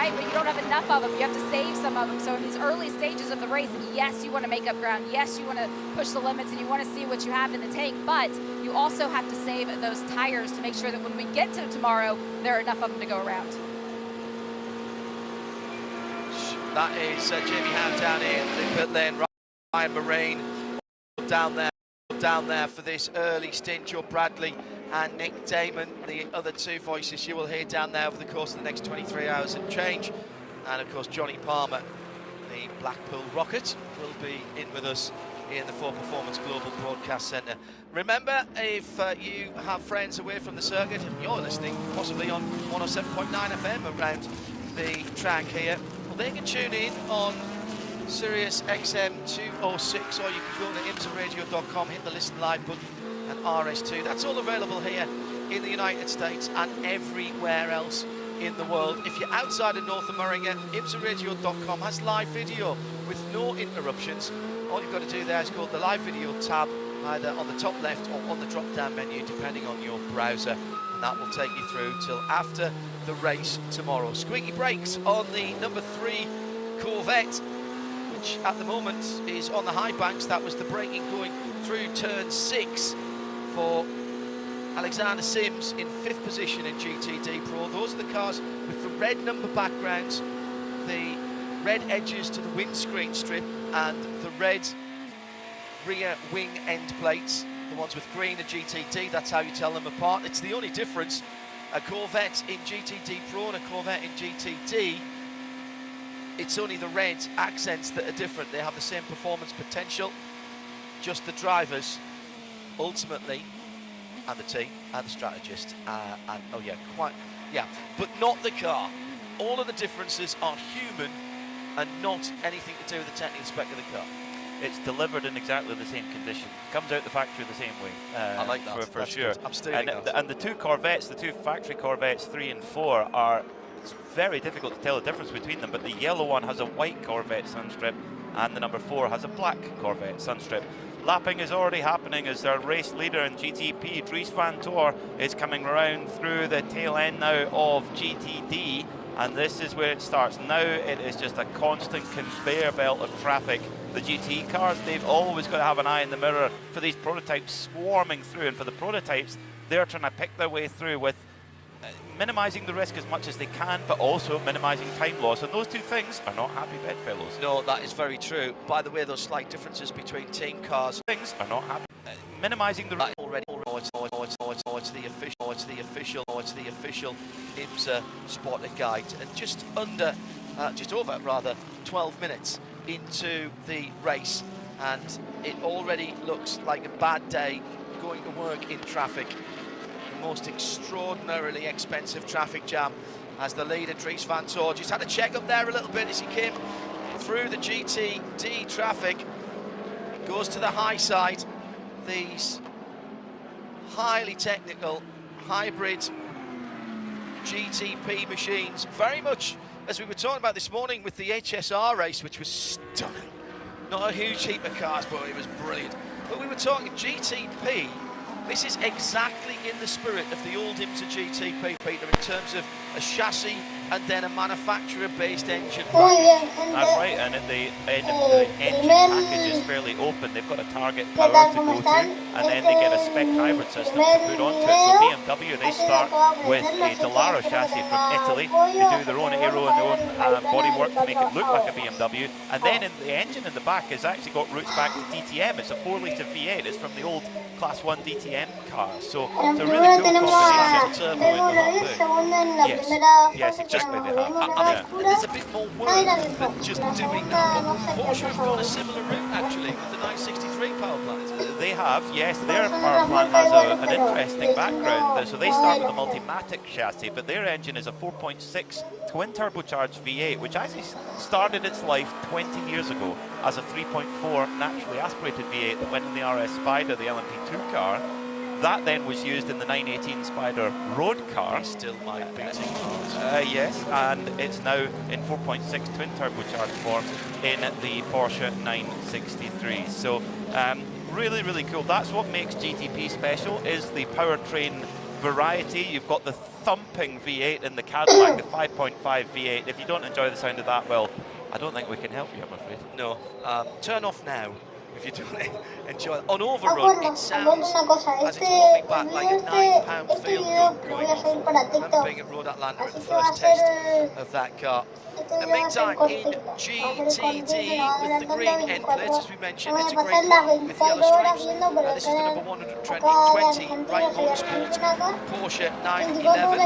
right? But you don't have enough of them. You have to save some of them. So in these early stages of the race, yes, you want to make up ground. Yes, you want to push the limits and you want to see what you have in the tank. But you also have to save those tires to make sure that when we get to tomorrow, there are enough of them to go around. That is Jamie Howe down here in the pit lane. Ryan Marine down there for this early stint. Joe Bradley and Nick Damon, the other two voices you will hear down there over the course of the next 23 hours and change. And of course Johnny Palmer, the Blackpool Rocket, will be in with us in the Ford Performance Global Broadcast Centre. Remember, if you have friends away from the circuit and you're listening possibly on 107.9 FM around the track here, well, they can tune in on Sirius XM 206, or you can go to imsaradio.com, hit the listen live button, and RS2. That's all available here in the United States and everywhere else in the world. If you're outside of North America, imsaradio.com has live video with no interruptions. All you've got to do there is go to the live video tab, either on the top left or on the drop down menu, depending on your browser, and that will take you through till after the race tomorrow. Squeaky brakes on the number 3 Corvette, which at the moment is on the high banks. That was the braking going through turn 6 for Alexander Sims in 5th position in GTD Pro. Those are the cars with the red number backgrounds, the red edges to the windscreen strip, and the red rear wing end plates. The ones with green are GTD, that's how you tell them apart. It's the only difference. A Corvette in GTD Pro and a Corvette in GTD, it's only the red accents that are different. They have the same performance potential, just the drivers ultimately, and the team and the strategist, but not the car. All of the differences are human and not anything to do with the technical spec of the car. It's delivered in exactly the same condition. Comes out the factory the same way. I like that. For sure. Good. I'm stealing that. And the two Corvettes, the two factory Corvettes 3 and 4, are, it's very difficult to tell the difference between them, but the yellow one has a white Corvette sunstrip and the number 4 has a black Corvette sunstrip. Lapping is already happening as their race leader in GTP, Dries van Tor, is coming around through the tail end now of GTD, and this is where it starts. Now it is just a constant conveyor belt of traffic. The GT cars, they've always got to have an eye in the mirror for these prototypes swarming through, and for the prototypes, they're trying to pick their way through with minimising the risk as much as they can, but also minimising time loss, and those two things are not happy bedfellows. No, that is very true. By the way, those slight differences between team cars, things are not happy. Minimising the risk. It's the official IMSA spotter guide, and just over 12 minutes into the race, and it already looks like a bad day going to work in traffic. Most extraordinarily expensive traffic jam, as the leader Dries van Tor just had to check up there a little bit as he came through the GTD traffic. Goes to the high side. These highly technical hybrid GTP machines, very much as we were talking about this morning with the HSR race, which was stunning. Not a huge heap of cars, but it was brilliant. But we were talking GTP. This is exactly in the spirit of the old IMSA GTP, Peter, in terms of a chassis and then a manufacturer-based engine. That's right, and the engine package is fairly open. They've got a target power to go to, and then they get a spec hybrid system to put onto it. So BMW, they start with a Dallara chassis from Italy. They do their own aero and their own bodywork to make it look like a BMW. And then in the engine in the back has actually got roots back to DTM. It's a 4-litre V8. It's from the old Class 1 DTM car. So it's a really cool combination. Yes, exactly. They have. There's a bit more work than just doing that. Porsche have gone a similar route actually with the 963 power plant. They have, yes. Their power plant has an interesting background. So they start with a Multimatic chassis, but their engine is a 4.6 twin turbocharged V8, which actually started its life 20 years ago as a 3.4 naturally aspirated V8 that went in the RS Spider, the LMP2 car. That then was used in the 918 Spider road car. Still my beating cars. Yes, and it's now in 4.6 twin turbocharged form in the Porsche 963. So really, really cool. That's what makes GTP special, is the powertrain variety. You've got the thumping V8 in the Cadillac, the 5.5 V8. If you don't enjoy the sound of that, well, I don't think we can help you, I'm afraid. No, turn off now if you don't enjoy it. On overrun, it sounds as it's popping back like a £9 field gun going off. I remember being at Road Atlanta at the first test of that car. In the meantime, in GTD with the green end plates, as we mentioned, it's a great car with yellow stripes. This is the number 120 Right Motorsport Porsche 911,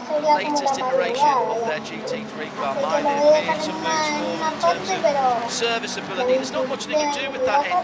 the latest iteration of their GT3 car. My, they've made some moves forward in terms of serviceability. There's not much they can do with that engine.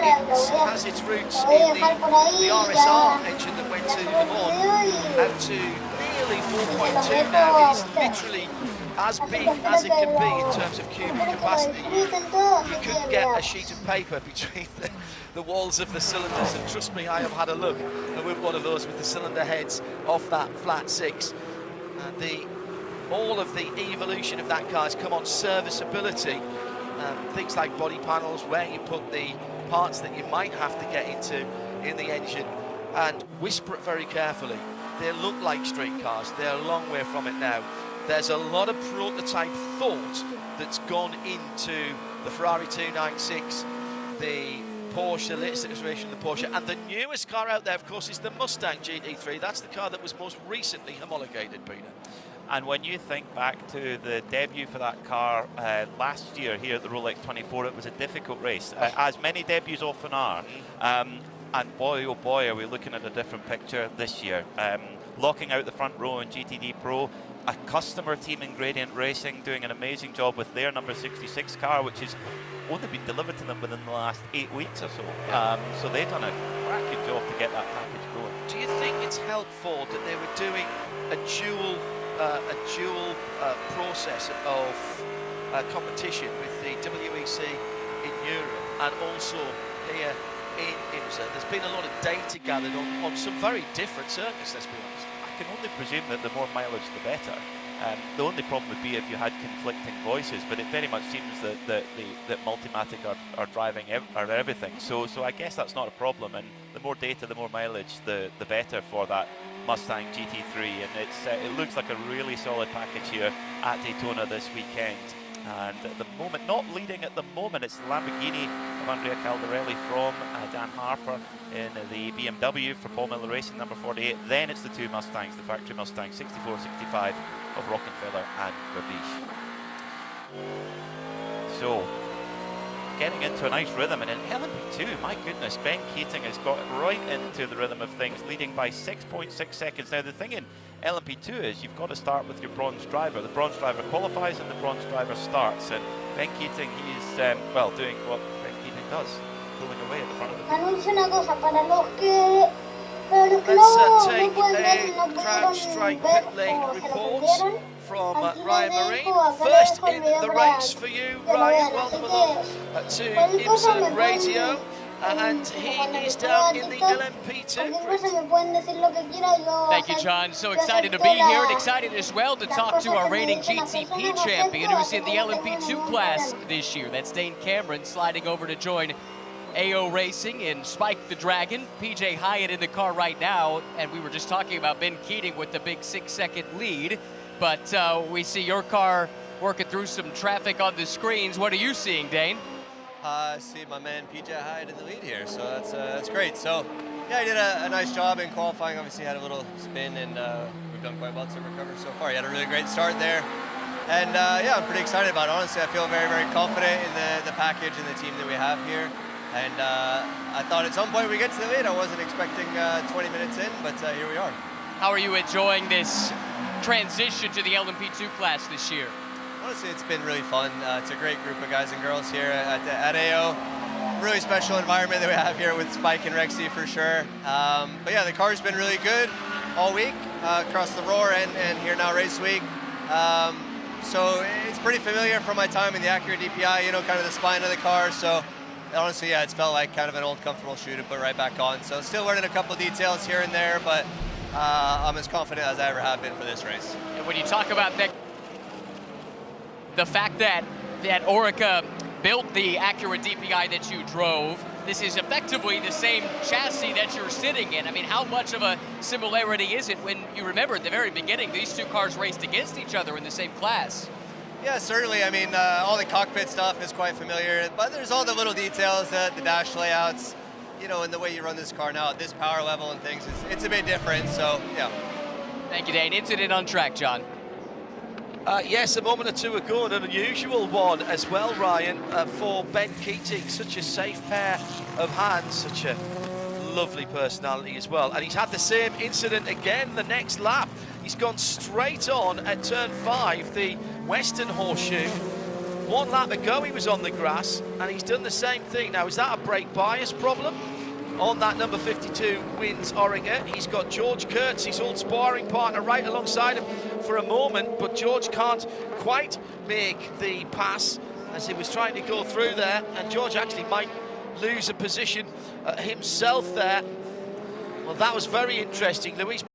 It has its roots in the RSR engine that went to Le Mans out to nearly 4.2 now. It's literally as big as it can be in terms of cubic capacity. You couldn't get a sheet of paper between the walls of the cylinders, and trust me, I have had a look with one of those with the cylinder heads off that flat six. All of the evolution of that car has come on serviceability. Things like body panels, where you put the parts that you might have to get into in the engine, and whisper it very carefully. They look like street cars. They're a long way from it now. There's a lot of prototype thought that's gone into the Ferrari 296, the Porsche, the latest iteration of the Porsche, and the newest car out there, of course, is the Mustang GT3. That's the car that was most recently homologated, Peter. And when you think back to the debut for that car last year here at the Rolex 24, it was a difficult race, as many debuts often are. And boy, oh boy, are we looking at a different picture this year. Locking out the front row in GTD Pro, a customer team in Gradient Racing doing an amazing job with their number 66 car, which has only been delivered to them within the last 8 weeks or so. So they've done a cracking job to get that package going. Do you think it's helpful that they were doing a dual process of competition with the WEC in Europe and also here in IMSA? There's been a lot of data gathered on some very different circuits, let's be honest. I can only presume that the more mileage the better. The only problem would be if you had conflicting voices, but it very much seems that Multimatic are driving everything. So I guess that's not a problem, and the more data, the more mileage, the better for that Mustang GT3, and it looks like a really solid package here at Daytona this weekend. And at the moment, not leading at the moment, it's the Lamborghini of Andrea Caldarelli from Dan Harper in the BMW for Paul Miller Racing, number 48. Then it's the two Mustangs, the factory Mustang 64, 65 of Rockefeller and Verviche. So, getting into a nice rhythm, and in LMP2, my goodness, Ben Keating has got right into the rhythm of things, leading by 6.6 seconds. Now, the thing in LMP2 is you've got to start with your bronze driver. The bronze driver qualifies and the bronze driver starts, and Ben Keating, he's doing what Ben Keating does, pulling away at the front of the field. Let's take a crowd strike pit lane report from Ryan Marine. First in the race for you, Ryan. Welcome along to IMSA Radio. And he is down in the LMP2. Thank you, John. So excited to be here, and excited as well to talk to our reigning GTP champion who's in the LMP2 class this year. That's Dane Cameron sliding over to join AO Racing in Spike the Dragon. PJ Hyatt in the car right now, and we were just talking about Ben Keating with the big 6-second lead. But we see your car working through some traffic on the screens. What are you seeing, Dane? I see my man PJ Hyatt in the lead here, so that's great. So yeah, he did a nice job in qualifying. Obviously had a little spin, and we've done quite well to recover so far. He had a really great start there, and yeah, I'm pretty excited about it. Honestly, I feel very, very confident in the package and the team that we have here. And I thought at some point we get to the lead. I wasn't expecting 20 minutes in, but here we are. How are you enjoying this transition to the LMP2 class this year? Honestly, it's been really fun. It's a great group of guys and girls here at AO. Really special environment that we have here with Spike and Rexy for sure. But yeah, the car's been really good all week across the Roar and here now race week. So it's pretty familiar from my time in the Acura DPI, you know, kind of the spine of the car. So honestly, yeah, it's felt like kind of an old comfortable shoe to put right back on. So still learning a couple details here and there, but I'm as confident as I ever have been for this race. And when you talk about that, the fact that Orica built the Acura DPI that you drove, this is effectively the same chassis that you're sitting in. I mean, how much of a similarity is it when you remember at the very beginning, these two cars raced against each other in the same class? Yeah, certainly. I mean, all the cockpit stuff is quite familiar, but there's all the little details, the dash layouts, you know, and the way you run this car now at this power level and things, it's a bit different, so yeah. Thank you, Dane. Incident on track, John. Yes, a moment or two ago, an unusual one as well, Ryan, for Ben Keating. Such a safe pair of hands, such a lovely personality as well. And he's had the same incident again the next lap. He's gone straight on at turn 5, the Western Horseshoe. One lap ago he was on the grass, and he's done the same thing. Now, is that a brake bias problem? On that number 52 wins Orica. He's got George Kurtz, his old sparring partner, right alongside him for a moment, but George can't quite make the pass as he was trying to go through there, and George actually might lose a position himself there. Well, that was very interesting. Luis